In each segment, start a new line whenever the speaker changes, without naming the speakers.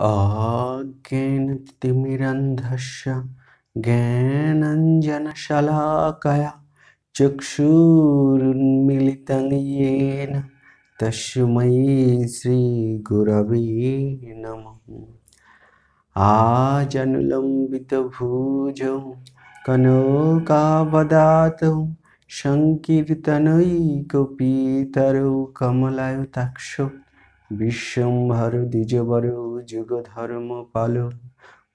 अज्ञानतिमिरन्धस्य ज्ञानाञ्जनशलाकया चक्षुरुन्मीलितं येन तस्मै श्रीगुरवे नमः। आजनुलम्बितभुजौ कनकावदातौ संकीर्तनैकपितरौ कमलायताक्षौ विश्वम्भरो द्विजवरो जुगधर्मपालो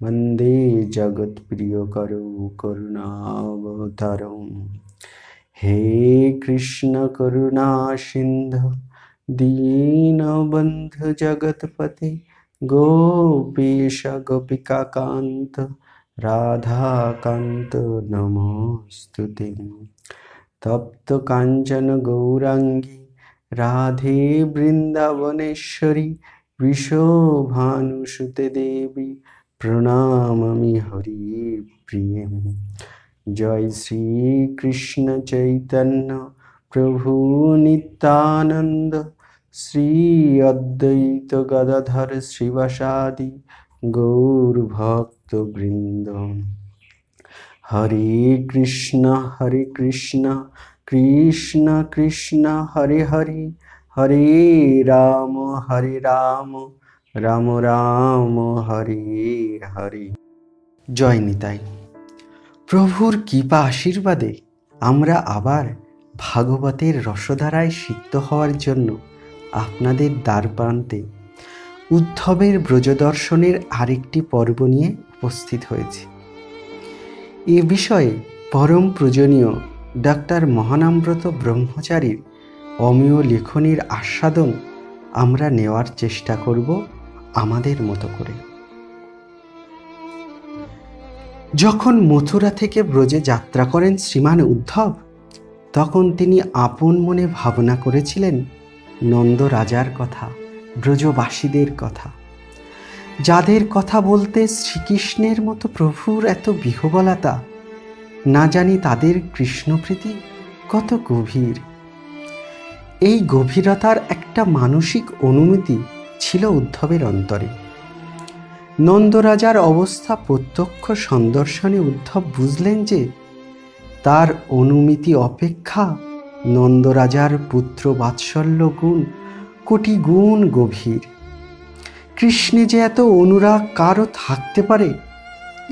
वन्दे जगत्प्रियकरो करुणावतारौ। हे कृष्ण करुणा सिन्धु दीनबन्धु जगत्पते गोपीश गोपिकान्त राधाकान्त नमोस्तुते। तप्त काञ्चन गौरांगी राधे वृन्दावनेश्वरी विशोभानुसुते देवी प्रणमामि हरिप्रिये। जय श्री कृष्ण चैतन्य प्रभु नित्यानंद श्री अद्वैत गदाधर श्रीवासादि गौर भक्त वृंद। हरे कृष्ण कृष्ण कृष्ण हरे हरे हरे राम राम राम हरे हरे। जय निताई। প্রভুর কৃপা আশীর্বাদে আমরা আবার ভাগবতের রসধারায় সিক্ত হওয়ার জন্য আপনাদের দ্বারপ্রান্তে উদ্ধবের ব্রজদর্শনের আরেকটি পর্ব নিয়ে উপস্থিত হয়েছি। এ বিষয়ে পরম পূজনীয় ডাক্তার মহানামব্রত ব্রহ্মচারীর অমেয় লেখনীর আস্বাদন আমরা নেওয়ার চেষ্টা করব আমাদের মতো করে। যখন মথুরা থেকে ব্রজে যাত্রা করেন শ্রীমান উদ্ধব, তখন তিনি আপন মনে ভাবনা করেছিলেন নন্দ রাজার কথা, ব্রজবাসীদের কথা, যাদের কথা বলতে শ্রীকৃষ্ণের মতো প্রভুর এত বিহবলতা, না জানি তাদের কৃষ্ণপ্রীতি কত গভীর। এই গভীরতার একটা মানসিক অনুমতি ছিল উদ্ধবের অন্তরে। নন্দরাজার অবস্থা প্রত্যক্ষ সন্দর্শনে উদ্ধব বুঝলেন যে তার অনুমিতি অপেক্ষা নন্দরাজার পুত্র বাৎসল্য গুণ কোটি গুণ গভীর। কৃষ্ণে যে এত অনুরাগ কারও থাকতে পারে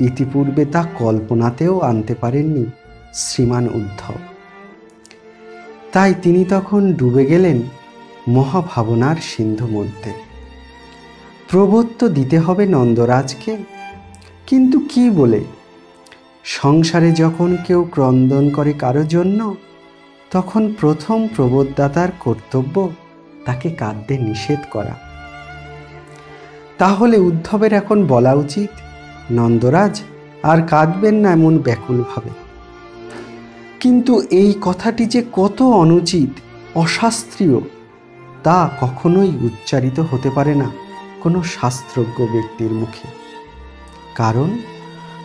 ইতিপূর্বে তা কল্পনাতেও আনতে পারেননি শ্রীমান উদ্ধব। তাই তিনি তখন ডুবে গেলেন মহাভাবনার সিন্ধু মধ্যে। প্রবত্ত দিতে হবে নন্দরাজকে, কিন্তু কি বলে? সংসারে যখন কেউ ক্রন্দন করে কারো জন্য, তখন প্রথম প্রবোধদাতার কর্তব্য তাকে কাঁদতে নিষেধ করা। তাহলে উদ্ধবের এখন বলা উচিত, নন্দরাজ আর কাঁদবেন না এমন ব্যাকুলভাবে। কিন্তু এই কথাটি যে কত অনুচিত, অশাস্ত্রীয়, তা কখনোই উচ্চারিত হতে পারে না কোনো শাস্ত্রজ্ঞ ব্যক্তির মুখে।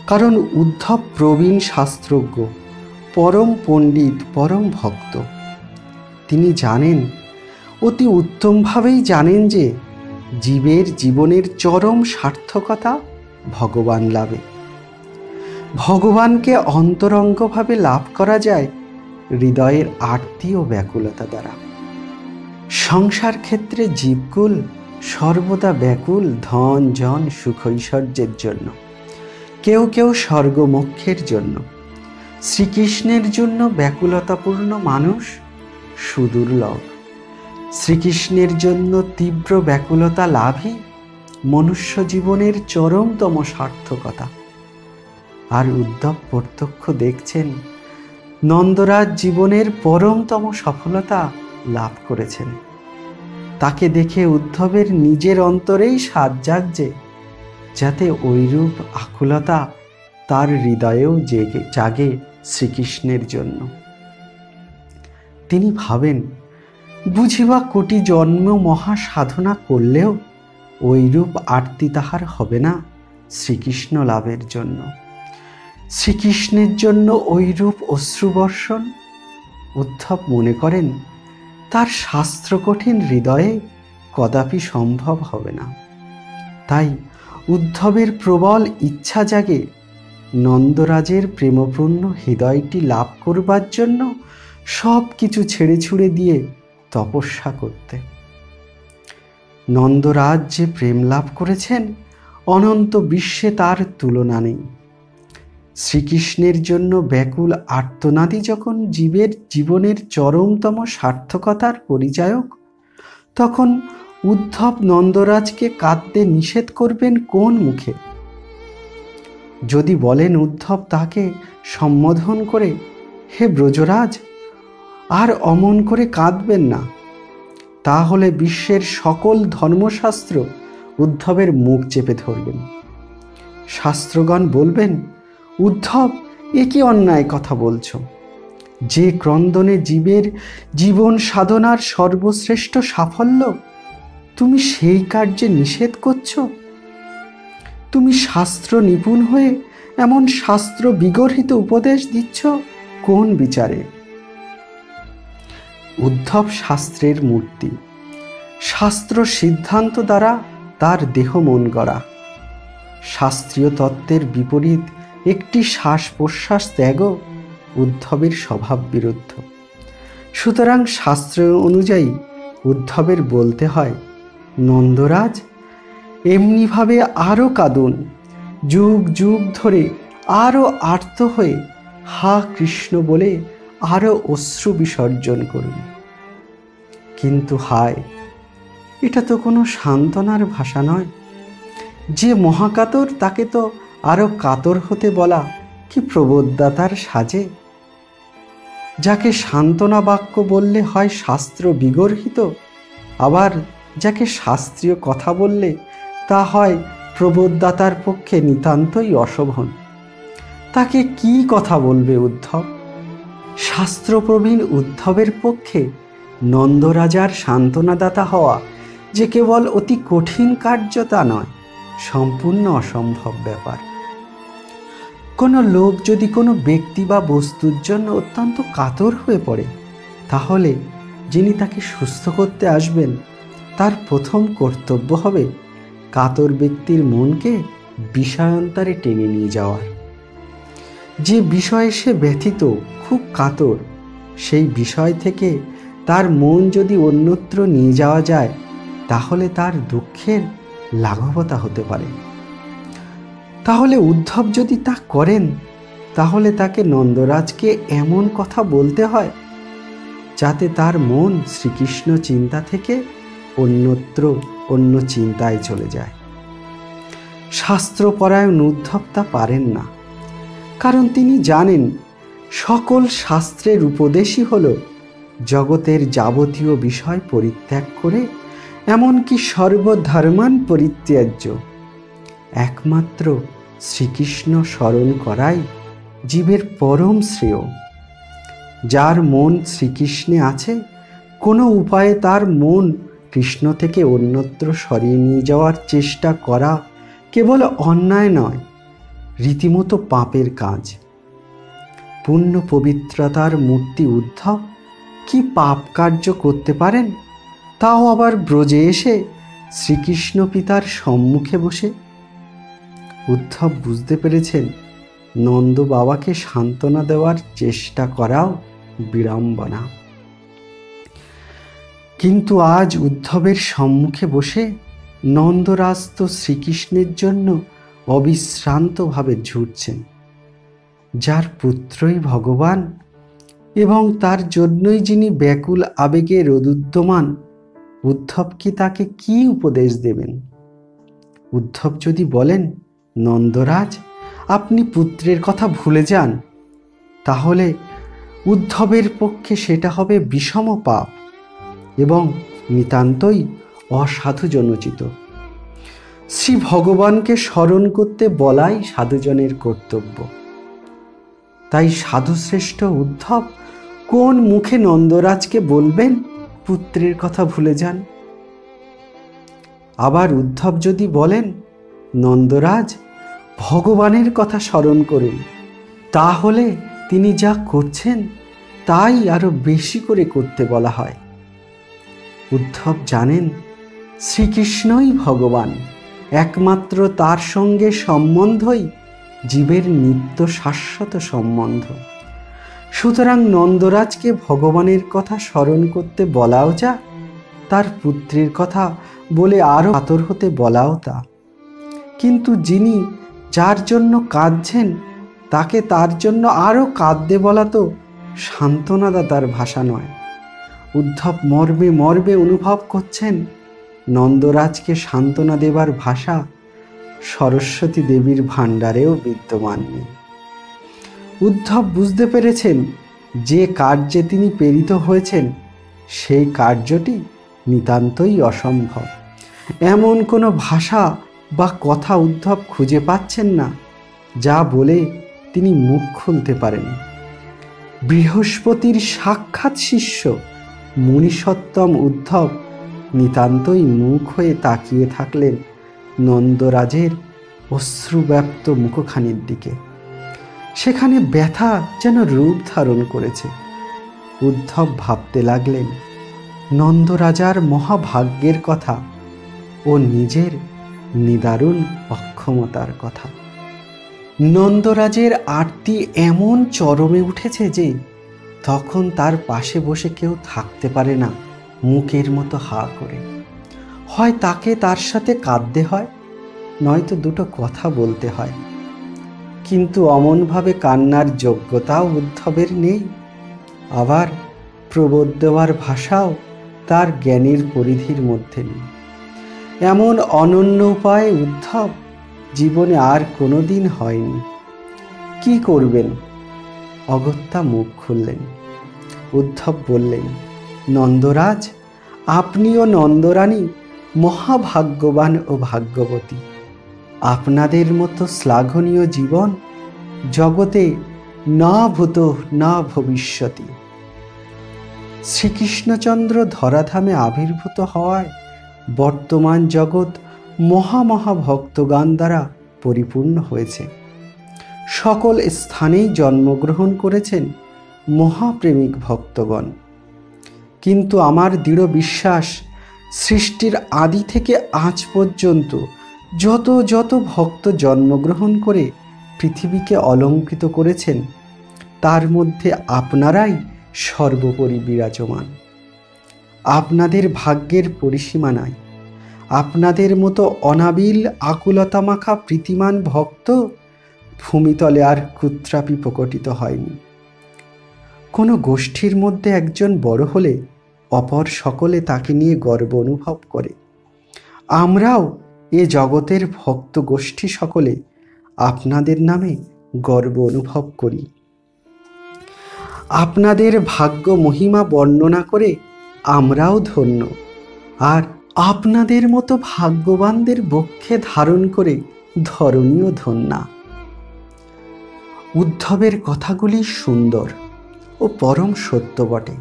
কারণ উদ্ধব প্রবীণ শাস্ত্রজ্ঞ, পরম পণ্ডিত, পরম ভক্ত। তিনি জানেন, অতি উত্তমভাবেই জানেন যে জীবের জীবনের চরম সার্থকতা ভগবান লাভে। ভগবানকে অন্তরঙ্গভাবে লাভ করা যায় হৃদয়ের আরতি ও ব্যাকুলতা দ্বারা। সংসার ক্ষেত্রে জীবকুল সর্বদা ব্যাকুল ধন জন সুখ ঐশ্বর্যের জন্য, কেউ কেউ স্বর্গ মোক্ষের জন্য। শ্রীকৃষ্ণের জন্য ব্যাকুলতাপূর্ণ মানুষ সুদুর্লভ। শ্রীকৃষ্ণের জন্য তীব্র ব্যাকুলতা লাভই মনুষ্য জীবনের চরমতম সার্থকতা। আর উদ্ধব প্রত্যক্ষ দেখছেন নন্দরাজ জীবনের পরমতম সফলতা লাভ করেছেন। তাকে দেখে উদ্ধবের নিজের অন্তরেই সাধ জাগছে, যাতে ওইরূপ আকুলতা তার হৃদয়েও জাগে শ্রীকৃষ্ণের জন্য। তিনি ভাবেন, বুঝিবা কোটি জন্ম মহা সাধনা করলেও ওইরূপ আরতি তাহার হবে না শ্রীকৃষ্ণ লাভের জন্য। শ্রীকৃষ্ণের জন্য ওইরূপ অশ্রুবর্ষণ উদ্ধব মনে করেন তার শাস্ত্রকঠিন হৃদয়ে কদাপি সম্ভব হবে না। তাই উদ্ধবের প্রবল ইচ্ছা জাগে নন্দরাজের প্রেমপূর্ণ হৃদয়টি লাভ করবার জন্য সব কিছু ছেড়ে ছুড়ে দিয়ে তপস্যা করতে। নন্দরাজ যে প্রেম লাভ করেছেন অনন্ত বিশ্বে তার তুলনা নেই। শ্রীকৃষ্ণের জন্য ব্যাকুল আর্তনাদি যখন জীবের জীবনের চরমতম সার্থকতার পরিচায়ক, তখন উদ্ধব নন্দরাজকে কাঁদতে নিষেধ করবেন কোন মুখে? যদি বলেন উদ্ধব তাকে সম্বোধন করে, হে ব্রজরাজ, আর অমন করে কাঁদবেন না, তাহলে বিশ্বের সকল ধর্মশাস্ত্র উদ্ধবের মুখ চেপে ধরবেন। শাস্ত্রগণ বলবেন, উদ্ধব, এ কি অন্যায় কথা বলছো? যে ক্রন্দনে জীবের জীবন সাধনার সর্বশ্রেষ্ঠ সাফল্য, তুমি সেই কার্যে নিষেধ করছো? তুমি শাস্ত্র নিপুণ হয়ে এমন শাস্ত্র বিগর্হিত উপদেশ দিচ্ছ কোন বিচারে? উদ্ধব শাস্ত্রের মূর্তি, শাস্ত্র সিদ্ধান্ত দ্বারা তার দেহ মন গড়া। শাস্ত্রীয় তত্ত্বের বিপরীত একটি শ্বাস প্রশ্বাস ত্যাগও উদ্ধবের স্বভাব বিরুদ্ধ। সুতরাং শাস্ত্র অনুযায়ী উদ্ধবের বলতে হয়, নন্দরাজ, এমনিভাবে আরও কাঁদুন, যুগ যুগ ধরে আরও আর্ত হয়ে হা কৃষ্ণ বলে আরও অশ্রু বিসর্জন করুন। কিন্তু হায়, এটা তো কোনো সান্ত্বনার ভাষা নয়। যে মহাকাতর তাকে তো আরও কাতর হতে বলা কি প্রবোধদাতার সাজে? যাকে সান্ত্বনা বাক্য বললে হয় শাস্ত্র বিগর্হিত, আবার যাকে শাস্ত্রীয় কথা বললে তা হয় প্রবোধদাতার পক্ষে নিতান্তই অশোভন। তাকে কি কথা বলবে উদ্ধব? শাস্ত্রপ্রবীণ উদ্ধবের পক্ষে নন্দরাজার সান্ত্বনাদাতা হওয়া যে কেবল অতি কঠিন কার্য তা নয়, সম্পূর্ণ অসম্ভব ব্যাপার। কোনো লোক যদি কোনো ব্যক্তি বা বস্তুর জন্য অত্যন্ত কাতর হয়ে পড়ে, তাহলে যিনি তাকে সুস্থ করতে আসবেন তার প্রথম কর্তব্য হবে কাতর ব্যক্তির মনকে বিষয়ান্তরে টেনে নিয়ে যাওয়ার। যে বিষয়ে সে ব্যথিত, খুব কাতর, সেই বিষয় থেকে তার মন যদি অন্যত্র নিয়ে যাওয়া যায়, তাহলে তার দুঃখের লাঘবতা হতে পারে। তাহলে উদ্ধব যদি তা করেন, তাহলে তাকে নন্দরাজকে এমন কথা বলতে হয় যাতে তার মন শ্রীকৃষ্ণ চিন্তা থেকে অন্যত্র অন্য চিন্তায় চলে যায়। শাস্ত্রপরায়ণ উদ্ধব তা পারেন না, কারণ তিনি জানেন সকল শাস্ত্রের উপদেশই হল জগতের যাবতীয় বিষয় পরিত্যাগ করে, এমনকি সর্বধর্মান পরিত্যাজ্য একমাত্র শ্রীকৃষ্ণ স্মরণ করাই জীবের পরম শ্রেয়। যার মন শ্রীকৃষ্ণে আছে, কোনো উপায়ে তার মন কৃষ্ণ থেকে অন্যত্র সরিয়ে নিয়ে যাওয়ার চেষ্টা করা কেবল অন্যায় নয়, রীতিমতো পাপের কাজ। পূর্ণ পবিত্রতার মূর্তি উদ্ধব কি পাপ কার্য করতে পারেন, তাও আবার ব্রজে এসে শ্রীকৃষ্ণ পিতার সম্মুখে বসে? উদ্ধব বুঝতে পেরেছেন নন্দ বাবাকে সান্ত্বনা দেওয়ার চেষ্টা করাও বিড়ম্বনা। কিন্তু আজ উদ্ধবের সম্মুখে বসে নন্দরাজ তো শ্রীকৃষ্ণের জন্য অবিশ্রান্তভাবে ঝুটছেন। যার পুত্রই ভগবান এবং তার জন্যই যিনি ব্যাকুল আবেগে রোদুদ্যমান, উদ্ধব কি তাকে কি উপদেশ দেবেন? উদ্ধব যদি বলেন, নন্দরাজ, আপনি পুত্রের কথা ভুলে যান, তাহলে উদ্ধবের পক্ষে সেটা হবে বিষম পাপ এবং নিতান্তই অসাধুজনোচিত। শ্রী ভগবানকে স্মরণ করতে বলাই সাধুজনের কর্তব্য। তাই সাধুশ্রেষ্ঠ উদ্ধব কোন মুখে নন্দরাজকে বলবেন পুত্রের কথা ভুলে যান? আবার উদ্ধব যদি বলেন, নন্দরাজ, ভগবানের কথা স্মরণ করুন, তাহলে তিনি যা করছেন তাই আরো বেশি করে করতে বলা হয়। উদ্ধব জানেন শ্রীকৃষ্ণই ভগবান, একমাত্র তার সঙ্গে সম্বন্ধই জীবের নিত্য শাশ্বত সম্বন্ধ। সুতরাং নন্দরাজকে ভগবানের কথা স্মরণ করতে বলাও যা, তার পুত্রের কথা বলে আরও কাতর হতে বলাও তা। কিন্তু যিনি যার জন্য কাঁদছেন তাকে তার জন্য আরও কাঁদতে বলা তো সান্ত্বনাদাতার ভাষা নয়। উদ্ধব মর্মে মর্মে অনুভব করছেন নন্দরাজকে সান্ত্বনা দেবার ভাষা সরস্বতী দেবীর ভাণ্ডারেও বিদ্যমান নেই। উদ্ধব বুঝতে পেরেছেন যে কার্যে তিনি প্রেরিত হয়েছেন সেই কার্যটি নিতান্তই অসম্ভব। এমন কোনো ভাষা বা কথা উদ্ধব খুঁজে পাচ্ছেন না যা বলে তিনি মুখ খুলতে পারেন। বৃহস্পতির সাক্ষাৎ শিষ্য মুনিসত্তম উদ্ধব নিতান্তই মুখ হয়ে তাকিয়ে থাকলেন নন্দরাজের অশ্রুব্যাপ্ত মুখখানির দিকে। সেখানে ব্যথা যেন রূপ ধারণ করেছে। উদ্ধব ভাবতে লাগলেন নন্দরাজার মহাভাগ্যের কথা ও নিজের নিদারুণ অক্ষমতার কথা। নন্দরাজের আরতি এমন চরমে উঠেছে যে তখন তার পাশে বসে কেউ থাকতে পারে না মুকের মতো হা করে। হয় তাকে তার সাথে কাঁদতে হয়, নয়তো দুটো কথা বলতে হয়। কিন্তু অমনভাবে কান্নার যোগ্যতাও উদ্ধবের নেই, আবার প্রবোধ দেওয়ার ভাষাও তার জ্ঞানের পরিধির মধ্যে নেই। এমন অনন্য উপায়ে উদ্ধব জীবনে আর কোনোদিন হয়নি। কি করবেন? অগত্যা মুখ খুললেন। উদ্ধব বললেন, নন্দরাজ, আপনি ও নন্দরানী মহাভাগ্যবান ও ভাগ্যবতী। আপনাদের মতো শ্লাঘনীয় জীবন জগতে না ভূত না ভবিষ্যতি। শ্রীকৃষ্ণচন্দ্র ধরাধামে আবির্ভূত হওয়ায় বর্তমান জগৎ মহাভক্তগান দ্বারা পরিপূর্ণ হয়েছে। সকল স্থানেই জন্মগ্রহণ করেছেন মহাপ্রেমিক ভক্তগণ। কিন্তু আমার দৃঢ় বিশ্বাস, সৃষ্টির আদি থেকে আজ পর্যন্ত যত যত ভক্ত জন্মগ্রহণ করে পৃথিবীকে অলঙ্কৃত করেছেন, তার মধ্যে আপনারাই সর্বোপরি বিরাজমান। আপনাদের ভাগ্যের পরিসীমা নাই। আপনাদের মতো অনাবিল আকুলতা মাখা প্রীতিমান ভক্ত ভূমিতলে আর কুত্রাপি প্রকটিত হয়নি। কোনো গোষ্ঠীর মধ্যে একজন বড় হলে অপর সকলে তাকে নিয়ে গর্ব অনুভব করে। আমরাও এ জগতের ভক্ত গোষ্ঠী সকলে আপনাদের নামে গর্ব অনুভব করি। আপনাদের ভাগ্য মহিমা বর্ণনা করে আমরাও ধন্য, আর আপনাদের মতো ভাগ্যবানদের বক্ষে ধারণ করে ধরণীয় ধন্যা। উদ্ধবের কথাগুলি সুন্দর ও পরম সত্য বটে,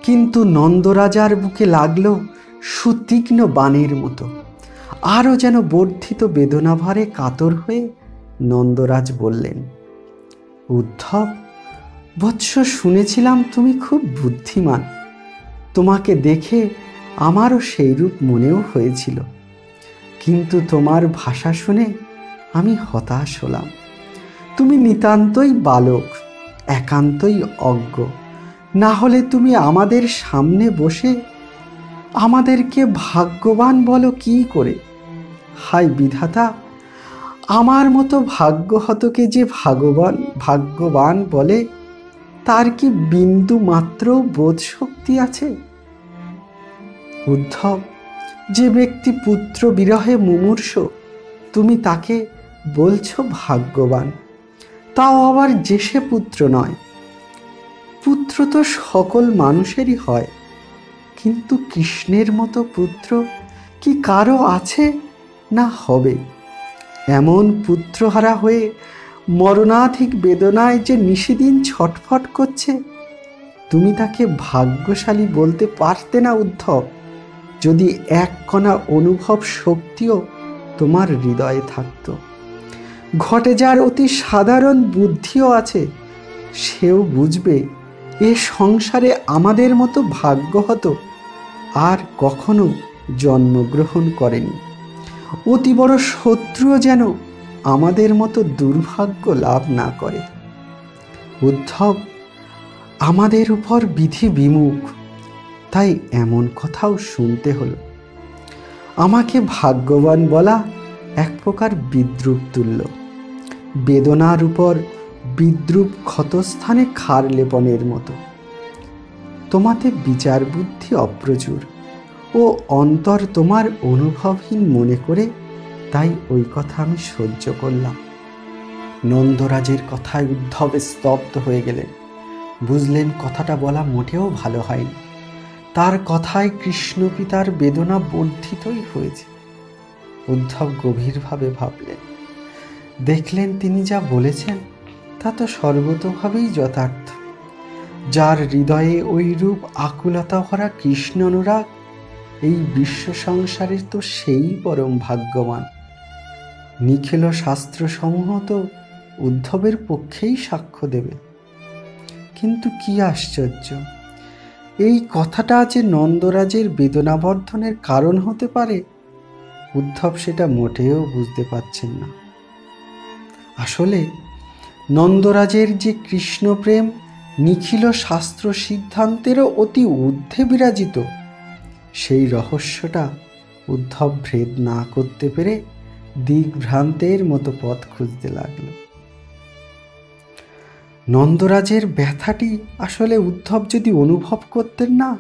কিন্তু নন্দরাজার বুকে লাগল সুতীক্ষ্ণ বাণের মতো। আরও যেন বর্ধিত বেদনাভারে কাতর হয়ে নন্দরাজ বললেন, উদ্ধব বৎস, শুনেছিলাম তুমি খুব বুদ্ধিমান। তোমাকে দেখে আমারও সেইরূপ মনেও হয়েছিল, কিন্তু তোমার ভাষা শুনে আমি হতাশ হলাম। তুমি নিতান্তই বালক, একান্তই অজ্ঞ। না হলে তুমি আমাদের সামনে বসে আমাদেরকে ভাগ্যবান বলো কি করে? হায় বিধাতা, আমার মতো ভাগ্যহতকে যে ভাগ্যবান বলে তার কি বিন্দু মাত্র বোধ শক্তি আছে? উদ্ধব, যে ব্যক্তি পুত্র বিরহে মুমূর্ষ, তুমি তাকে বলছো ভাগ্যবান, তাও আবার যে সে পুত্র নয়। পুত্র তো সকল মানুষেরই হয়, কিন্তু কৃষ্ণের মতো পুত্র কি কারো আছে না হবে? এমন পুত্রহারা হয়ে মরণাধিক বেদনায় যে নিশিদিন ছটফট করছে, তুমি তাকে ভাগ্যশালী বলতে পারতে না উদ্ধব, যদি এক কণা অনুভব শক্তিও তোমার হৃদয়ে থাকত। ঘটে যার অতি সাধারণ বুদ্ধিও আছে, সেও বুঝবে এ সংসারে আমাদের মতো ভাগ্যহত আর কখনো জন্মগ্রহণ করেনি। অতি বড় শত্রুও যেন আমাদের মতো দুর্ভাগ্য লাভ না করে। উদ্ধব আমাদের উপর বিধি বিমুখ, তাই এমন কথাও শুনতে হলো। আমাকে ভাগ্যবান বলা এক প্রকার বিদ্রূপ তুল্য। বেদনার উপর বিদ্রূপ ক্ষতস্থানে ক্ষার লেপনের মতো। তোমাতে বিচার বুদ্ধি অপ্রচুর ও অন্তর তোমার অনুভবহীন মনে করে তাই ওই কথা আমি সহ্য করলাম। নন্দরাজের কথায় উদ্ধব স্তব্ধ হয়ে গেলেন। বুঝলেন কথাটা বলা মোটেও ভালো হয়নি। তার কথায় কৃষ্ণ পিতার বেদনা বর্ধিতই হয়েছে। উদ্ধব গভীরভাবে ভাবলেন। দেখলেন তিনি যা বলেছেন তা তো সর্বতোভাবেই যথার্থ। যার হৃদয়ে ওইরূপ আকুলতা ভরা কৃষ্ণ অনুরাগ, এই বিশ্ব সংসারের তো সেই পরম ভাগ্যবান। নিখিল শাস্ত্রসমূহ তো উদ্ধবের পক্ষেই সাক্ষ্য দেবে। কিন্তু কি আশ্চর্য, এই কথাটা যে নন্দরাজের বেদনাবর্ধনের কারণ হতে পারে, উদ্ধব সেটা মোটেও বুঝতে পারছেন না। আসলে নন্দরাজের যে কৃষ্ণপ্রেম নিখিল শাস্ত্র সিদ্ধান্তেরও অতি ঊর্ধ্বে বিরাজিত, সেই রহস্যটা উদ্ধব ভেদ না করতে পেরে দিগ্ভ্রান্তের মতো পথ খুঁজতে লাগল। নন্দরাজের ব্যথাটি আসলে উদ্ধব যদি অনুভব করতেন না,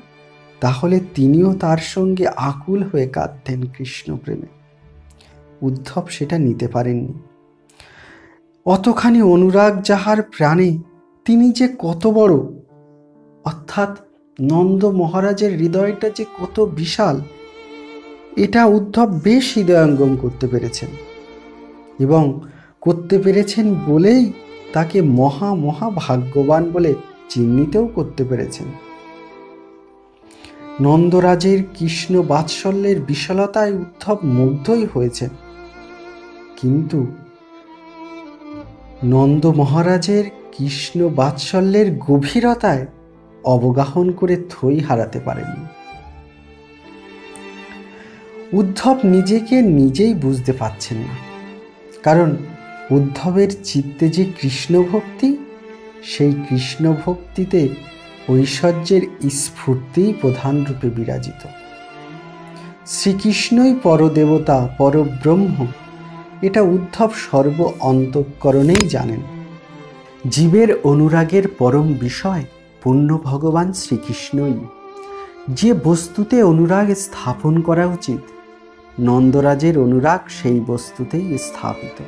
তাহলে তিনিও তার সঙ্গে আকুল হয়ে কাঁদতেন কৃষ্ণপ্রেমে। উদ্ধব সেটা নিতে পারেননি। অতখানি অনুরাগ যাহার প্রাণে, তিনি যে কত বড়, অর্থাৎ নন্দ মহারাজের হৃদয়টা যে কত বিশাল, এটা উদ্ধব বেশ হৃদয়ঙ্গম করতে পেরেছেন, এবং করতে পেরেছেন বলেই তাকে মহা মহা ভাগ্যবান বলে চিহ্নিতও করতে পেরেছেন। নন্দরাজের কৃষ্ণ বাৎসল্যের বিশালতায় উদ্ধব মুগ্ধই হয়েছেন, কিন্তু নন্দ মহারাজের কৃষ্ণ বাৎসল্যের গভীরতায় অবগাহন করে থই হারাতে পারেননি। উদ্ধব নিজেকে নিজেই বুঝতে পারছেন না, কারণ উদ্ধবের চিত্তে যে কৃষ্ণ ভক্তি, সেই কৃষ্ণ ভক্তিতে ঐশ্বর্যের স্ফূর্তিই প্রধান রূপে বিরাজিত। শ্রীকৃষ্ণই পরদেবতা, পরব্রহ্ম, এটা উদ্ধব সর্ব অন্তঃকরণেই জানেন। জীবের অনুরাগের পরম বিষয় পূর্ণ ভগবান শ্রীকৃষ্ণই। যে বস্তুতে অনুরাগ স্থাপন করা উচিত, নন্দরাজের অনুরাগ সেই বস্তুতেই স্থাপিত।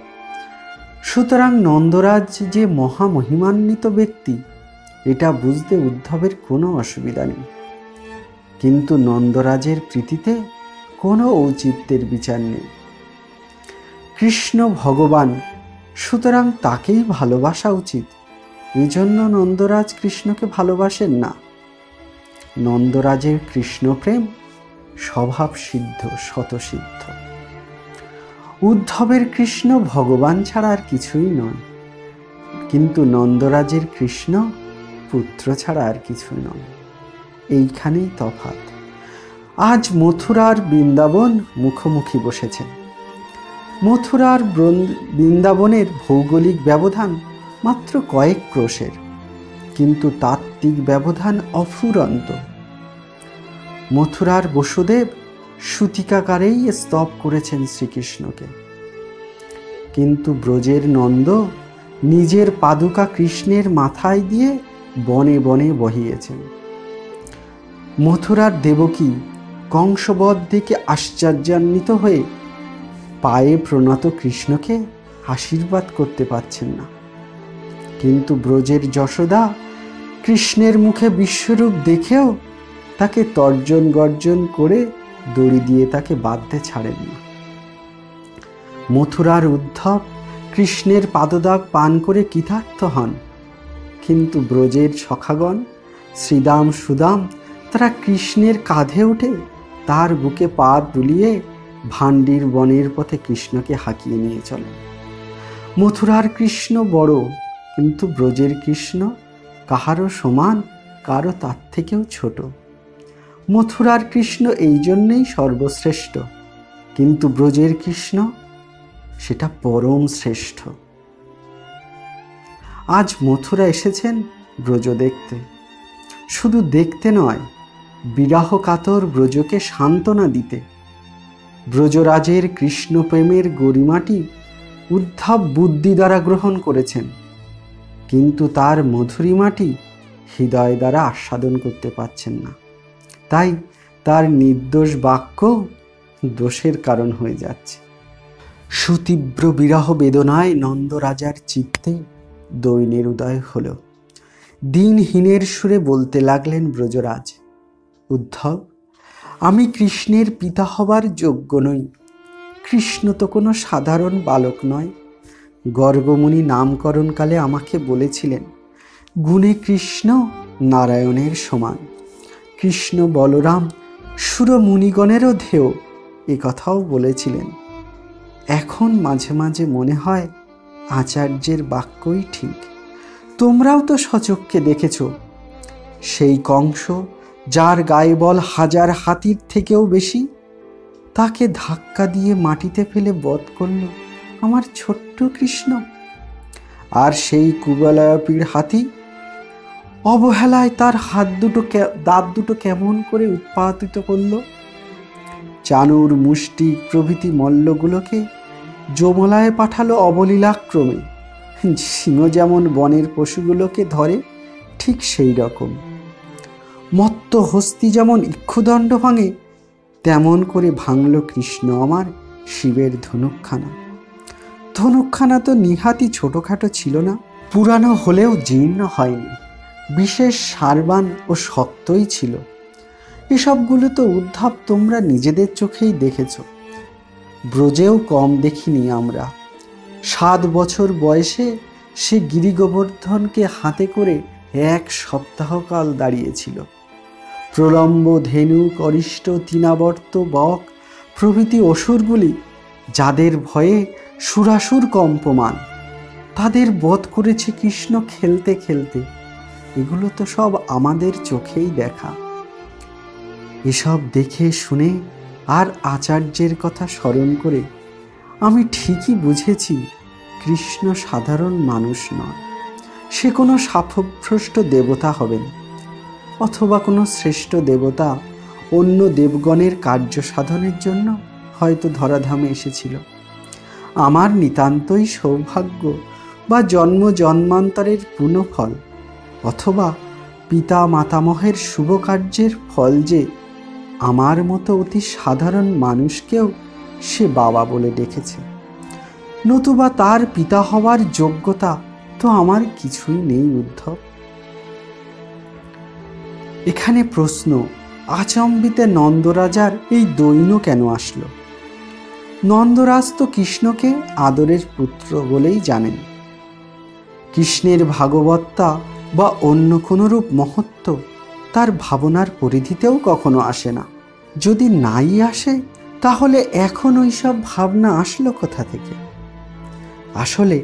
সুতরাং নন্দরাজ যে মহামহিমান্বিত ব্যক্তি, এটা বুঝতে উদ্ধবের কোনো অসুবিধা নেই। কিন্তু নন্দরাজের প্রীতিতে কোনো ঔচিত্যের বিচার নেই। কৃষ্ণ ভগবান, সুতরাং তাকেই ভালোবাসা উচিত। এই জন্য নন্দরাজ কৃষ্ণকে ভালোবাসেন না। নন্দরাজের কৃষ্ণপ্রেম স্বভাব সিদ্ধ, স্বতঃসিদ্ধ। উদ্ধবের কৃষ্ণ ভগবান ছাড়া আর কিছুই নন, কিন্তু নন্দরাজের কৃষ্ণ পুত্র ছাড়া আর কিছুই নন। এইখানেই তফাৎ। আজ মথুরার বৃন্দাবন মুখোমুখি বসেছে। মথুরার বৃন্দাবনের ভৌগোলিক ব্যবধান মাত্র কয়েক ক্রোশের, কিন্তু তাত্ত্বিক ব্যবধান অফুরন্ত। মথুরার বসুদেব সূতিকাকারেই স্তব করেছেন শ্রীকৃষ্ণকে, কিন্তু ব্রজের নন্দ নিজের পাদুকা কৃষ্ণের মাথায় দিয়ে বনে বনে বহিয়েছেন। মথুরার দেবকী কংসবধ দেখে আশ্চর্যান্বিত হয়ে পায়ে প্রণত কৃষ্ণকে আশীর্বাদ করতে পারছেন না, কিন্তু ব্রজের যশোদা কৃষ্ণের মুখে বিশ্বরূপ দেখেও তাকে তর্জন গর্জন করে দড়ি দিয়ে তাকে বাঁধতে ছাড়েন না। মথুরার উদ্ধব কৃষ্ণের পাদদাগ পান করে কৃতার্থ হন, কিন্তু ব্রজের সখাগণ শ্রীদাম সুদাম তারা কৃষ্ণের কাঁধে উঠে তার বুকে পা দুলিয়ে ভান্ডির বনের পথে কৃষ্ণকে হাঁকিয়ে নিয়ে চলে। মথুরার কৃষ্ণ বড়, কিন্তু ব্রজের কৃষ্ণ কাহারও সমান, কারো তার থেকেও ছোট। মথুরার কৃষ্ণ এই জন্যেই সর্বশ্রেষ্ঠ, কিন্তু ব্রজের কৃষ্ণ সেটা পরম শ্রেষ্ঠ। আজ মথুরা এসেছেন ব্রজ দেখতে, শুধু দেখতে নয়, বিরাহ কাতর ব্রজকে সান্ত্বনা দিতে। ব্রজরাজের কৃষ্ণ প্রেমের গরিমাটি উদ্ধব বুদ্ধি দ্বারা গ্রহণ করেছেন, কিন্তু তার মধুরিমাটি হৃদয় দ্বারা আস্বাদন করতে পারছেন না। তাই তার নির্দোষ বাক্য দোষের কারণ হয়ে যাচ্ছে। সুতীব্র বিরহ বেদনায় নন্দরাজার চিত্তে দৈন্যের উদয় হল। দিনহীনের সুরে বলতে লাগলেন ব্রজরাজ, উদ্ধব, আমি কৃষ্ণের পিতা হবার যোগ্য নই। কৃষ্ণ তো কোনো সাধারণ বালক নয়। গর্গমুনি নামকরণকালে আমাকে বলেছিলেন, গুণে কৃষ্ণ নারায়ণের সমান। কৃষ্ণ বলরাম সুরমুনিগণেরও ধেয়, এ কথাও বলেছিলেন। এখন মাঝে মাঝে মনে হয় আচার্যের বাক্যই ঠিক। তোমরাও তো সচক্ষে দেখেছ, সেই কংস, যার গায়ে বল হাজার হাতির থেকেও বেশি, তাকে ধাক্কা দিয়ে মাটিতে ফেলে বধ করল আমার ছোট্ট কৃষ্ণ। আর সেই কুবলয়পীড় হাতি অবহেলায় তার দাঁত দুটো কেমন করে উৎপাদিত করল। চানুর, মুষ্টি প্রভৃতি মল্লগুলোকে যমলায় পাঠালো অবলীলাক্রমে। সিংহ যেমন বনের পশুগুলোকে ধরে, ঠিক সেই রকম। মত্ত হস্তি যেমন ইক্ষুদণ্ড ভাঙে, তেমন করে ভাঙল কৃষ্ণ আমার শিবের ধনুকখানা। ধনুকখানা তো নিহাতি ছোটোখাটো ছিল না, পুরানো হলেও জীর্ণ হয়নি, বিশেষ সারবান ও শক্তই ছিল। এসবগুলো তো উদ্ধব তোমরা নিজেদের চোখেই দেখেছ, ব্রজেও কম দেখিনি আমরা। 7 বছর বয়সে সে গিরিগোবর্ধনকে হাতে করে 1 সপ্তাহকাল দাঁড়িয়েছিল। প্রলম্ব, ধেনুক, অরিষ্ট, তৃণাবর্ত, বক প্রভৃতি অসুরগুলি, যাদের ভয়ে সুরাসুর কম্পমান, তাদের বধ করেছে কৃষ্ণ খেলতে খেলতে। এগুলো তো সব আমাদের চোখেই দেখা। এসব দেখে শুনে আর আচার্যের কথা স্মরণ করে আমি ঠিকই বুঝেছি, কৃষ্ণ সাধারণ মানুষ নয়। সে কোনো সাপভ্রষ্ট দেবতা হবেন, অথবা কোনো শ্রেষ্ঠ দেবতা অন্য দেবগণের কার্য সাধনের জন্য হয়তো ধরাধামে এসেছিল। আমার নিতান্তই সৌভাগ্য বা জন্ম জন্মান্তরের পুণ্যফল, অথবা পিতা মাতামহের শুভ কার্যের ফল যে আমার মতো অতি সাধারণ মানুষকেও সে বাবা বলে ডেকেছে। নতুবা তার পিতা হওয়ার যোগ্যতা তো আমার কিছুই নেই উদ্ধব। এখানে প্রশ্ন, আচম্বিতে নন্দরাজার এই দৈন্য কেন আসলো? নন্দরাজ তো কৃষ্ণকে আদরের পুত্র বলেই জানেন। কৃষ্ণের ভাগবত্তা বা অন্য কোনো রূপ মহত্ব তার ভাবনার পরিধিতেও কখনো আসে না। যদি নাই আসে, তাহলে এখন ওই সব ভাবনা আসলো কোথা থেকে? আসলে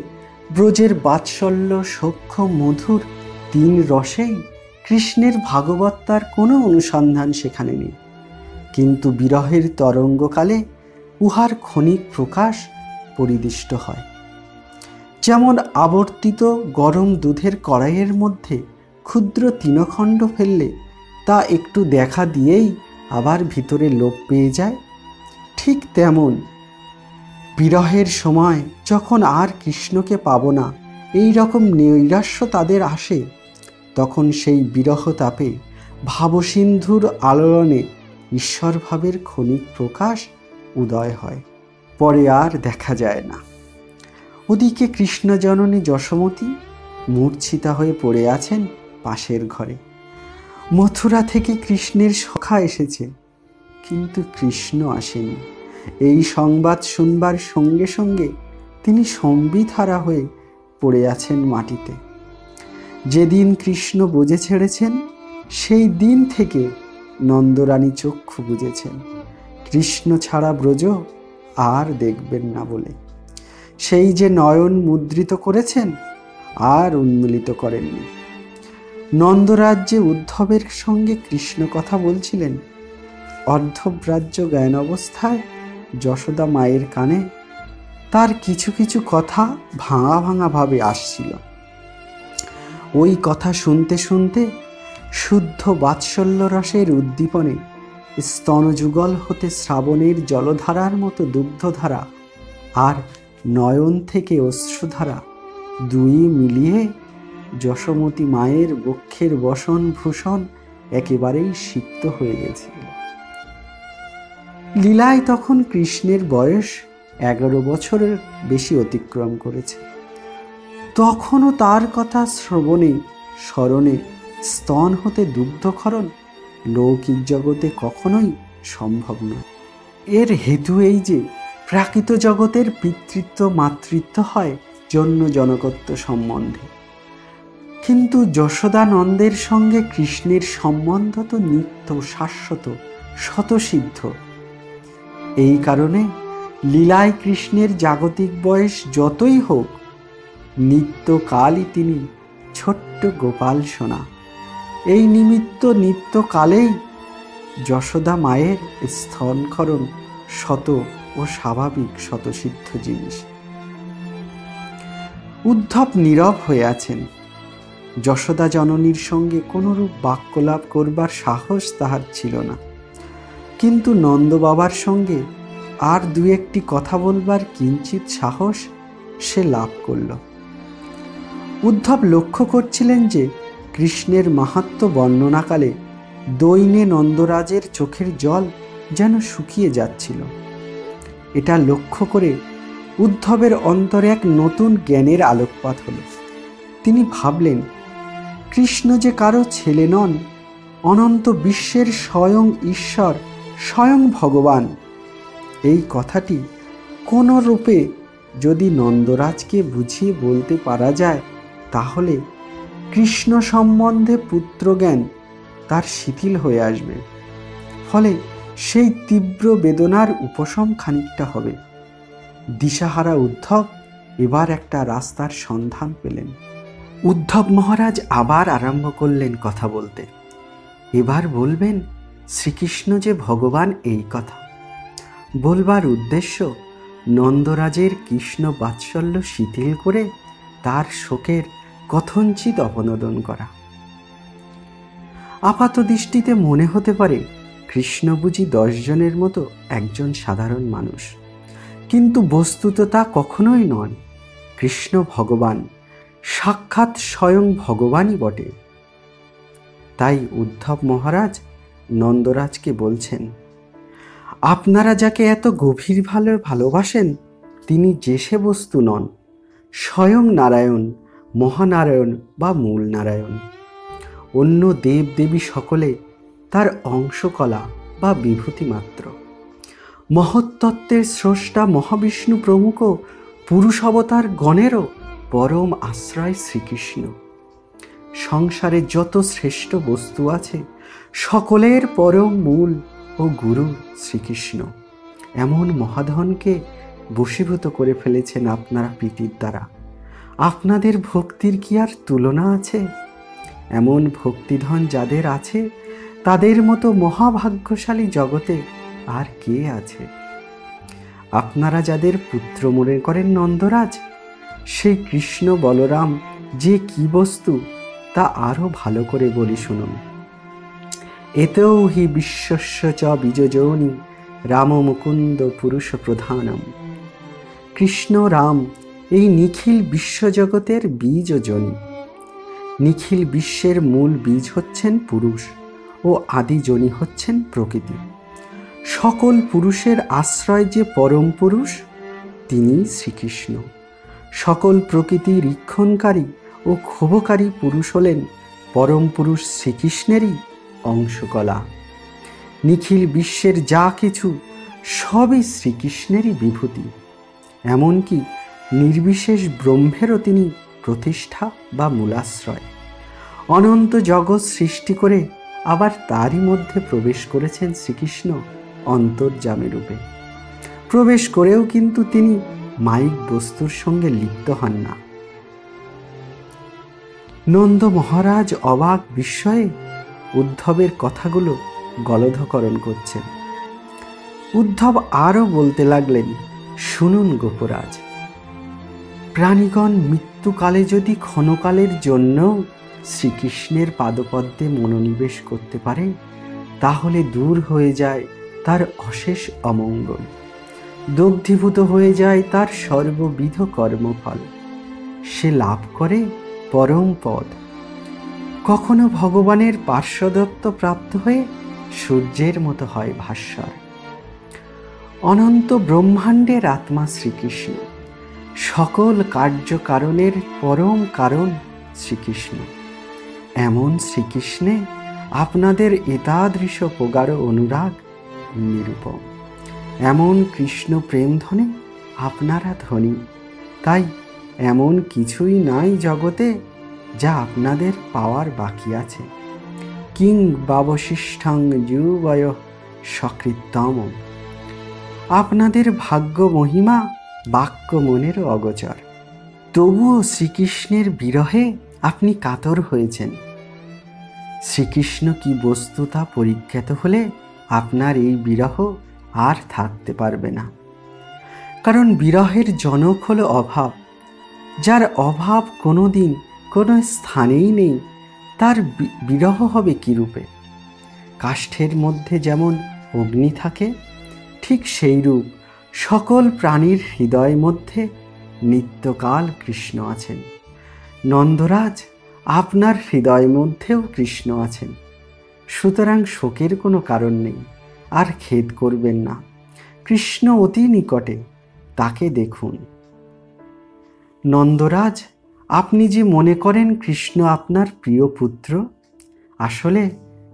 ব্রজের বাৎসল্য, সখ্য, মধুর 3 রসেই কৃষ্ণের ভাগবত্তার কোনো অনুসন্ধান সেখানে নেই। কিন্তু বিরহের তরঙ্গকালে উহার ক্ষণিক প্রকাশ পরিদিষ্ট হয়। যেমন আবর্তিত গরম দুধের কড়াইয়ের মধ্যে ক্ষুদ্র তৃণখণ্ড ফেললে তা একটু দেখা দিয়েই আবার ভিতরে লোপ পেয়ে যায়, ঠিক তেমন বিরহের সময় যখন আর কৃষ্ণকে পাব না, এই রকম নৈরাশ্য তাদের আসে, তখন সেই বিরহ তাপে ভাবসিন্ধুর আলোড়নে ঈশ্বরভাবের ক্ষণিক প্রকাশ উদয় হয়, পরে আর দেখা যায় না। ওদিকে কৃষ্ণ জননী যশোমতী মূর্ছিতা হয়ে পড়ে আছেন পাশের ঘরে। মথুরা থেকে কৃষ্ণের সখা এসেছে, কিন্তু কৃষ্ণ আসেনি। এই সংবাদ শুনবার সঙ্গে সঙ্গে তিনি সম্বিতহারা হয়ে পড়ে আছেন মাটিতে। যেদিন কৃষ্ণ বোঝে ছেড়েছেন, সেই দিন থেকে নন্দরানী চক্ষু বুজেছেন কৃষ্ণ ছাড়া ব্রজ আর দেখবেন না বলে। সেই যে নয়ন মুদ্রিত করেছেন, আর উন্মিলিত করেননি। নন্দরাজ্যে উদ্ধবের সঙ্গে কৃষ্ণ কথা বলছিলেন। অর্ধব্রাজ্য জ্ঞান অবস্থায় যশোদা মায়ের কানে তার কিছু কিছু কথা ভাঙা ভাঙা ভাবে আসছিল। ওই কথা শুনতে শুনতে শুদ্ধ বাৎসল্য রসের উদ্দীপনে স্তনযুগল হতে শ্রাবণের জলধারার মতো দুগ্ধধারা আর নয়ন থেকে অশ্রুধারা দুই মিলিয়ে যশোমতী মায়ের বক্ষের বসন ভূষণ একেবারেই সিক্ত হয়ে গেছিল। লীলায় তখন কৃষ্ণের বয়স 11 বছরের বেশি অতিক্রম করেছে। তখনও তার কথা শ্রবণে স্মরণে স্তন হতে দুগ্ধক্ষরণ লৌকিক জগতে কখনোই সম্ভব নয়। এর হেতু এই যে প্রাকৃত জগতের পিতৃত্ব মাতৃত্ব হয় জন্য জনকত্ব সম্বন্ধে, কিন্তু যশোদানন্দের সঙ্গে কৃষ্ণের সম্বন্ধ তো নিত্য শাশ্বত শতসিদ্ধ। এই কারণে লীলায় কৃষ্ণের জাগতিক বয়স যতই হোক, নিত্যকালই তিনি ছোট্ট গোপাল সোনা। এই নিমিত্ত নিত্যকালেই যশোদা মায়ের স্তনক্ষরণ শত ও স্বাভাবিক শতসিদ্ধ জিনিস। উদ্ধব নীরব হয়ে আছেন। যশোদা জননীর সঙ্গে কোনরূপ বাক্যলাপ করবার সাহস তাহার ছিল না, কিন্তু নন্দ বাবার সঙ্গে আর দু একটি কথা বলবার কিঞ্চিত সাহস সে লাভ করল। উদ্ধব লক্ষ্য করছিলেন যে কৃষ্ণের মাহাত্ম্য বর্ণনাকালে দৈন্যে নন্দরাজের চোখের জল যেন শুকিয়ে যাচ্ছিল। এটা লক্ষ্য করে উদ্ধবের অন্তরে এক নতুন জ্ঞানের আলোকপাত হল। তিনি ভাবলেন, কৃষ্ণ যে কারো ছেলে নন, অনন্ত বিশ্বের স্বয়ং ঈশ্বর, স্বয়ং ভগবান। এই কথাটি কোন রূপে যদি নন্দরাজকে বুঝিয়ে বলতে পারা যায়, তাহলে কৃষ্ণ সম্বন্ধে পুত্রজ্ঞান তার শিথিল হয়ে আসবে। ফলে সেই তীব্র বেদনার উপশম খানিকটা হবে। দিশাহারা উদ্ধব এবার একটা রাস্তার সন্ধান পেলেন। উদ্ধব মহারাজ আবার আরম্ভ করলেন কথা বলতে। এবার বলবেন শ্রীকৃষ্ণ যে ভগবান, এই কথা বলবার উদ্দেশ্য নন্দরাজের কৃষ্ণ বাৎসল্য শিথিল করে তার শোকের কথঞ্চিত অপনোদন করা। আপাত দৃষ্টিতে মনে হতে পারে কৃষ্ণ বুঝি 10 জনের মতো একজন সাধারণ মানুষ, কিন্তু বস্তুত তা কখনোই নন। কৃষ্ণ ভগবান, সাক্ষাৎ স্বয়ং ভগবানই বটে। তাই উদ্ধব মহারাজ নন্দরাজকে বলছেন, আপনারা যাকে এত গভীর ভালোবাসেন, তিনি যে সে বস্তু নন, স্বয়ং নারায়ণ, মহানারায়ণ বা মূল নারায়ণ। অন্য দেব দেবী সকলে তার অংশকলা বা বিভূতি মাত্র। মহত্তত্ত্বের স্রষ্টা মহাবিষ্ণু প্রমুখ পুরুষ অবতার গণেরও পরম আশ্রয় শ্রীকৃষ্ণ। সংসারে যত শ্রেষ্ঠ বস্তু আছে, সকলের পরম মূল ও গুরু শ্রীকৃষ্ণ। এমন মহাধনকে বশীভূত করে ফেলেছেন আপনারা প্রীতির দ্বারা। আপনাদের ভক্তির কি আর তুলনা আছে? এমন ভক্তিধন যাদের আছে, তাদের মতো মহাভাগ্যশালী জগতে আর কে আছে? আপনারা যাদের পুত্র মনে করেন নন্দরাজ, সেই কৃষ্ণ বলরাম যে কি বস্তু তা আরো ভালো করে বলি শুনুন। এতেও হি বিশ্বস্য চ বীজযোনি রাম মুকুন্দ পুরুষ প্রধানম। কৃষ্ণ রাম এই নিখিল বিশ্বজগতের বীজ ও জনি। নিখিল বিশ্বের মূল বীজ হচ্ছেন পুরুষ ও আদি জনি হচ্ছেন প্রকৃতি। সকল পুরুষের আশ্রয় যে পরম পুরুষ, তিনি শ্রীকৃষ্ণ। সকল প্রকৃতি রীক্ষণকারী ও ক্ষোভকারী পুরুষ হলেন পরম পুরুষ শ্রীকৃষ্ণেরই অংশকলা। নিখিল বিশ্বের যা কিছু সবই শ্রীকৃষ্ণেরই বিভূতি। এমনকি নির্বিশেষ ব্রহ্মেরও তিনি প্রতিষ্ঠা বা মূলাশ্রয়। অনন্ত জগৎ সৃষ্টি করে আবার তারই মধ্যে প্রবেশ করেছেন শ্রীকৃষ্ণ অন্তর্যামী রূপে। প্রবেশ করেও কিন্তু তিনি মায়িক বস্তুর সঙ্গে লিপ্ত হন না। নন্দ মহারাজ অবাক বিস্ময়ে উদ্ধবের কথাগুলো গলধকরণ করছেন। উদ্ধব আরও বলতে লাগলেন, শুনুন গোপরাজ, প্রাণীগণ মৃত্যুকালে যদি ক্ষণকালের জন্য শ্রীকৃষ্ণের পাদপদ্মে মনোনিবেশ করতে পারে, তাহলে দূর হয়ে যায় তার অশেষ অমঙ্গল, দগ্ধীভূত হয়ে যায় তার সর্ববিধ কর্মফল, সে লাভ করে পরম পদ। কখনো ভগবানের পার্শ্বদত্ত প্রাপ্ত হয়ে সূর্যের মতো হয় ভাস্বর। অনন্ত ব্রহ্মাণ্ডের আত্মা শ্রীকৃষ্ণ, সকল কার্যকারণের পরম কারণ শ্রীকৃষ্ণ। এমন শ্রীকৃষ্ণে আপনাদের এতাদৃশ প্রগাঢ় অনুরাগ নিরূপম। এমন কৃষ্ণ প্রেম ধনে আপনারা ধনী। তাই এমন কিছুই নাই জগতে যা আপনাদের পাওয়ার বাকি আছে। কিং বাবশিষ্ঠং যুবয় সকৃতম। আপনাদের ভাগ্য মহিমা বাক্য মনের অগোচর। তবুও শ্রীকৃষ্ণের বিরহে আপনি কাতর হয়েছেন। শ্রীকৃষ্ণ কি বস্তু তা পরিজ্ঞাত হলে আপনার এই বিরহ আর থাকতে পারবে না। কারণ বিরহের জনক হলো অভাব। যার অভাব কোনো দিন কোনো স্থানেই নেই, তার বিরহ হবে কী রূপে? কাষ্ঠের মধ্যে যেমন অগ্নি থাকে, ঠিক সেইরূপ সকল প্রাণীর হৃদয় মধ্যে নিত্যকাল কৃষ্ণ আছেন। নন্দরাজ, আপনার হৃদয় মধ্যেও কৃষ্ণ আছেন। সুতরাং শোকের কোনো কারণ নেই, আর খেদ করবেন না। কৃষ্ণ অতি নিকটে, তাকে দেখুন। নন্দরাজ, আপনি যে মনে করেন কৃষ্ণ আপনার প্রিয় পুত্র, আসলে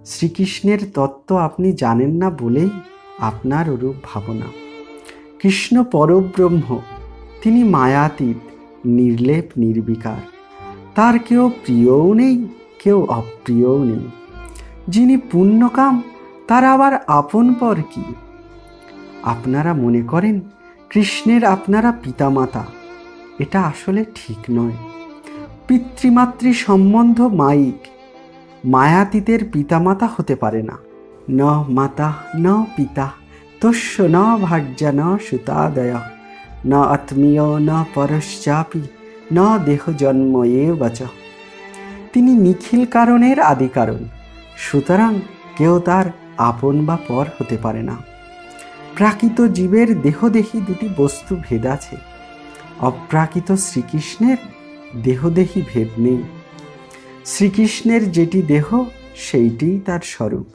শ্রীকৃষ্ণের তত্ত্ব আপনি জানেন না বলেই আপনার ওরূপ ভাবনা। কৃষ্ণ পরব্রহ্ম, তিনি মায়াতীত, নির্লেপ, নির্বিকার। তার কেউ প্রিয়ও নেই, কেউ অপ্রিয়ও নেই। যিনি পুণ্যকাম, তার আবার আপন পর কি? আপনারা মনে করেন কৃষ্ণের আপনারা পিতামাতা, এটা আসলে ঠিক নয়। পিতৃমাতৃ সম্বন্ধ মায়িক, মায়াতীতের পিতামাতা হতে পারে না। ন মাতা ন পিতা তস্য ন ভার্যা ন সুতাদয় ন আত্মীয় ন পরশ্চাপি ন দেহ জন্ম এবচ। তিনি নিখিল কারণের আদি কারণ, সুতরাং কেউ তার আপন বা পর হতে পারে না। প্রাকৃত জীবের দেহদেহী দুটি বস্তু ভেদ আছে, অপ্রাকৃত শ্রীকৃষ্ণের দেহদেহী ভেদ নেই। শ্রীকৃষ্ণের যেটি দেহ, সেইটিই তার স্বরূপ।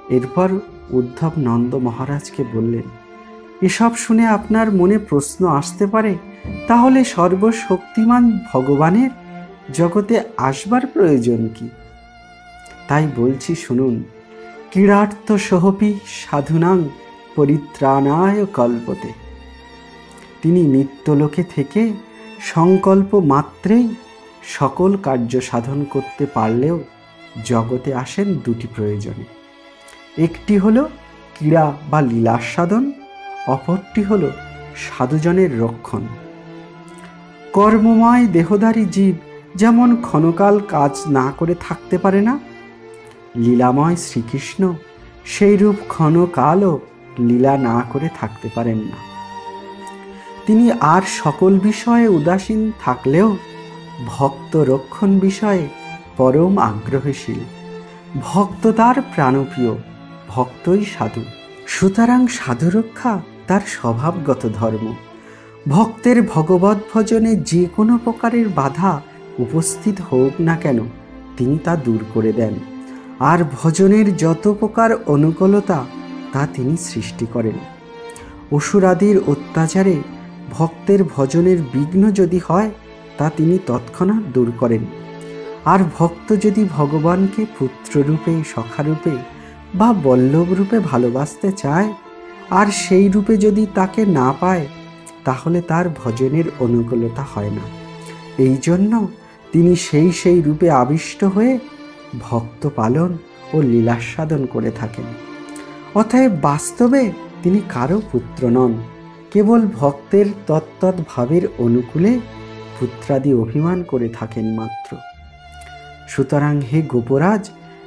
এরপর উদ্ধব নন্দ মহারাজকে বললেন, এসব শুনে আপনার মনে প্রশ্ন আসতে পারে, তাহলে সর্বশক্তিমান ভগবানের জগতে আসবার প্রয়োজন কি? তাই বলছি, শুনুন। ক্রীড়ার্থ সোহপি সাধুনাং পরিত্রাণায় কল্পতে। তিনি নিত্যলোকে থেকে সংকল্প মাত্রেই সকল কার্য সাধন করতে পারলেও জগতে আসেন দুটি প্রয়োজনে। একটি হলো ক্রীড়া বা লীলার সাধন, অপরটি হলো সাধুজনের রক্ষণ। কর্মময় দেহধারী জীব যেমন ক্ষণকাল কাজ না করে থাকতে পারে না, লীলাময় শ্রীকৃষ্ণ সেইরূপ ক্ষণকালও লীলা না করে থাকতে পারেন না। তিনি আর সকল বিষয়ে উদাসীন থাকলেও ভক্ত রক্ষণ বিষয়ে পরম আগ্রহশীল। ভক্ত তার প্রাণপ্রিয়, ভক্তই সাধু। সুতরাং সাধু রক্ষা তার স্বভাবগত ধর্ম। ভক্তের ভগবৎ ভজনে যে কোনো প্রকারের বাধা উপস্থিত হোক না কেন, তিনি তা দূর করে দেন। আর ভজনের যত প্রকার অনুকূলতা, তা তিনি সৃষ্টি করেন। অসুরাদির অত্যাচারে ভক্তের ভজনের বিঘ্ন যদি হয়, তা তিনি তৎক্ষণাৎ দূর করেন। আর ভক্ত যদি ভগবানকে পুত্ররূপে, সখারূপে বা বল্লভরূপে ভালোবাসতে চায়, আর সেই রূপে যদি তাকে না পায়, তাহলে তার ভজনের অনুকূলতা হয় না। এই জন্য তিনি সেই রূপে আবিষ্ট হয়ে ভক্ত পালন ও লীলাস্বাদন করে থাকেন। অতএব বাস্তবে তিনি কারো পুত্র নন, কেবল ভক্তের তত্তৎ ভাবের অনুকূলে পুত্রাদি অভিমান করে থাকেন মাত্র। সুতরাং হে গোপরাজ,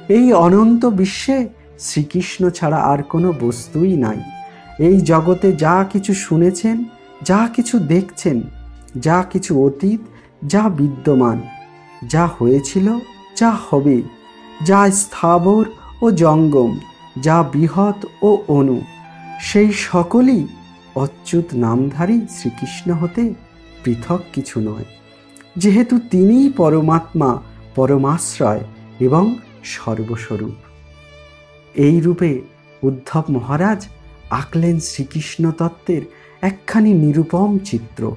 এই অনন্ত বিশ্বে শ্রীকৃষ্ণ ছাড়া আর কোনো বস্তুই নাই। এই জগতে যা কিছু শুনেছেন, যা কিছু দেখছেন, যা কিছু অতীত, যা বিদ্যমান, যা হয়েছিল, যা হবে, যা স্থাবর ও জঙ্গম, যা বৃহৎ ও অণু, সেই সকলই অচ্যুত নামধারী শ্রীকৃষ্ণ হতে পৃথক কিছু নয়, যেহেতু তিনিই পরমাত্মা, পরমাশ্রয় এবং সর্বস্বরূপ। এই রূপে উদ্ধব মহারাজ আঁকলেন শ্রীকৃষ্ণ তত্ত্বের একখানি নিরুপম চিত্র,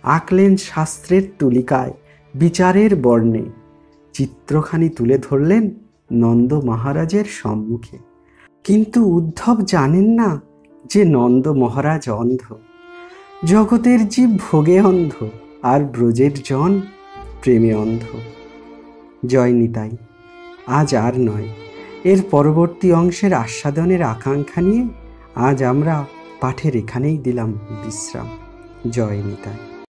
আঁকলেন শাস্ত্রের তুলিকায়, বিচারের বর্ণে। চিত্রখানি তুলে ধরলেন নন্দ মহারাজের সম্মুখে। কিন্তু উদ্ধব জানেন না যে নন্দ মহারাজ অন্ধ, জগতের জীব ভোগে অন্ধ, আর ব্রজের জন প্রেমে অন্ধ। জয় নিতাই। আজ আর নয়, এর পরবর্তী অংশের আস্বাদনের আকাঙ্ক্ষা নিয়ে আজ আমরা পাঠের এখানেই দিলাম বিশ্রাম। জয় নিতাই।